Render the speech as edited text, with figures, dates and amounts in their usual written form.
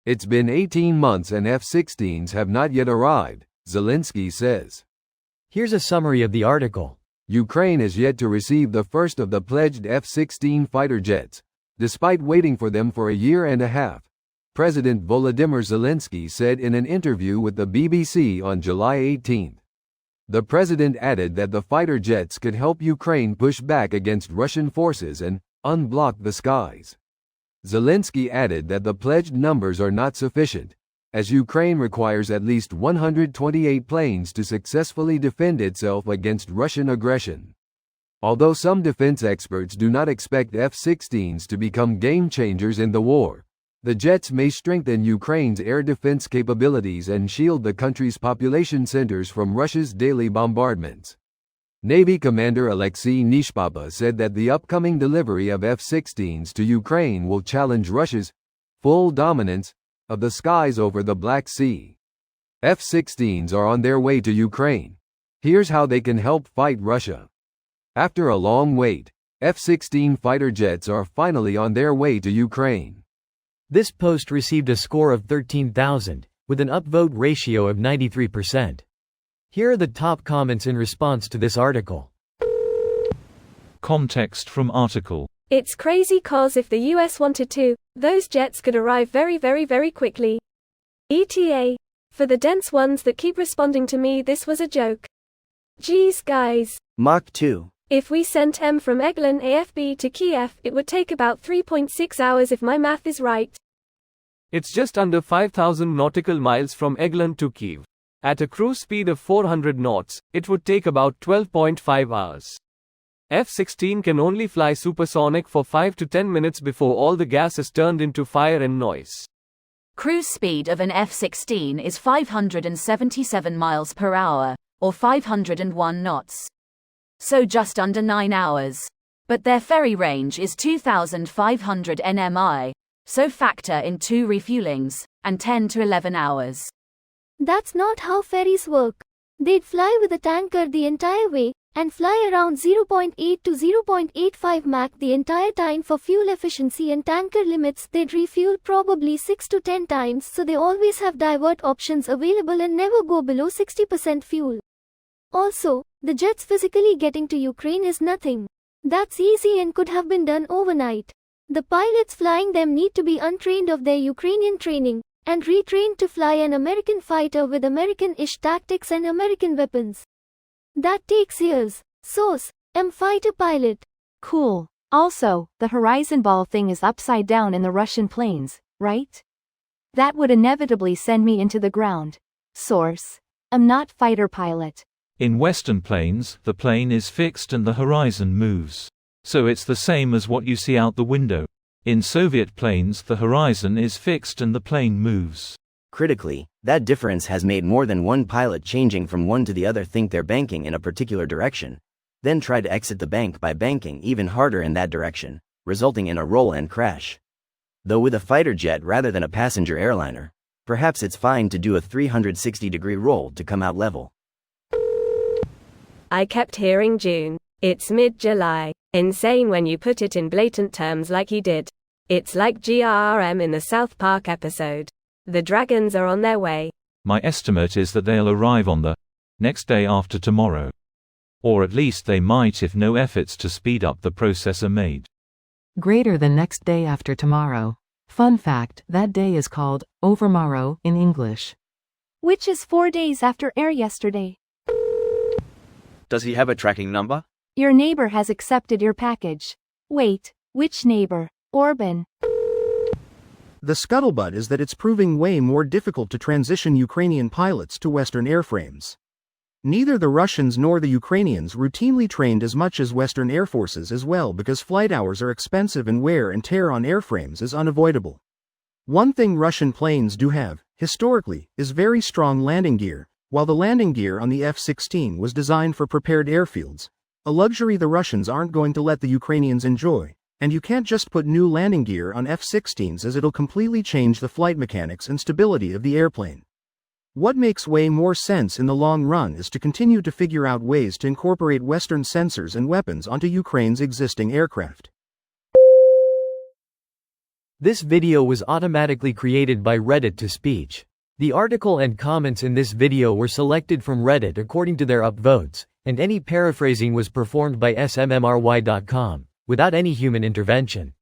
It's been 18 months and F-16s have not yet arrived, Zelensky says. Here's a summary of the article. Ukraine is yet to receive the first of the pledged F-16 fighter jets, despite waiting for them for a year and a half, President Volodymyr Zelensky said in an interview with the BBC on July 18. The president added that the fighter jets could help Ukraine push back against Russian forces and unblock the skies. Zelensky added that the pledged numbers are not sufficient, as Ukraine requires at least 128 planes to successfully defend itself against Russian aggression. Although some defense experts do not expect F-16s to become game changers in the war, the jets may strengthen Ukraine's air defense capabilities and shield the country's population centers from Russia's daily bombardments. Navy Commander Alexei Nishpapa said that the upcoming delivery of F-16s to Ukraine will challenge Russia's full dominance of the skies over the Black Sea. F-16s are on their way to Ukraine. Here's how they can help fight Russia. After a long wait, F-16 fighter jets are finally on their way to Ukraine. This post received a score of 13,000, with an upvote ratio of 93%. Here are the top comments in response to this article. Context from article. It's crazy cause if the US wanted to, those jets could arrive very quickly. ETA. For the dense ones that keep responding to me, this was a joke. Geez guys. Mach 2. If we sent M from Eglin AFB to Kiev, it would take about 3.6 hours if my math is right. It's just under 5,000 nautical miles from Eglin to Kiev. At a cruise speed of 400 knots, it would take about 12.5 hours. F-16 can only fly supersonic for 5 to 10 minutes before all the gas is turned into fire and noise. Cruise speed of an F-16 is 577 miles per hour, or 501 knots. So just under 9 hours. But their ferry range is 2,500 nmi, so factor in 2 refuelings, and 10 to 11 hours. That's not how ferries work. They'd fly with a tanker the entire way, and fly around 0.8 to 0.85 Mach the entire time for fuel efficiency and tanker limits. They'd refuel probably 6 to 10 times, so they always have divert options available and never go below 60% fuel. Also, the jets physically getting to Ukraine is nothing. That's easy and could have been done overnight. The pilots flying them need to be untrained of their Ukrainian training, and retrained to fly an American fighter with American-ish tactics and American weapons. That takes years. Source: M fighter pilot. Cool. Also, the horizon ball thing is upside down in the Russian planes, right? That would inevitably send me into the ground. Source: I'm not fighter pilot. In Western planes, the plane is fixed and the horizon moves. So it's the same as what you see out the window. In Soviet planes, the horizon is fixed and the plane moves. Critically, that difference has made more than one pilot changing from one to the other think they're banking in a particular direction, then try to exit the bank by banking even harder in that direction, resulting in a roll and crash. Though with a fighter jet rather than a passenger airliner, perhaps it's fine to do a 360-degree roll to come out level. I kept hearing June. It's mid-July. Insane when you put it in blatant terms like he did. It's like GRRM in the South Park episode. The dragons are on their way. My estimate is that they'll arrive on the next day after tomorrow. Or at least they might if no efforts to speed up the process are made. Greater than next day after tomorrow. Fun fact, that day is called overmorrow in English. Which is 4 days after air yesterday. Does he have a tracking number? Your neighbor has accepted your package. Wait, which neighbor? Orban. The scuttlebutt is that it's proving way more difficult to transition Ukrainian pilots to Western airframes. Neither the Russians nor the Ukrainians routinely trained as much as Western air forces as well because flight hours are expensive and wear and tear on airframes is unavoidable. One thing Russian planes do have, historically, is very strong landing gear, while the landing gear on the F-16 was designed for prepared airfields, a luxury the Russians aren't going to let the Ukrainians enjoy, and you can't just put new landing gear on F-16s as it'll completely change the flight mechanics and stability of the airplane. What makes way more sense in the long run is to continue to figure out ways to incorporate Western sensors and weapons onto Ukraine's existing aircraft. This video was automatically created by Reddit to speech. The article and comments in this video were selected from Reddit according to their upvotes, and any paraphrasing was performed by smmry.com, without any human intervention.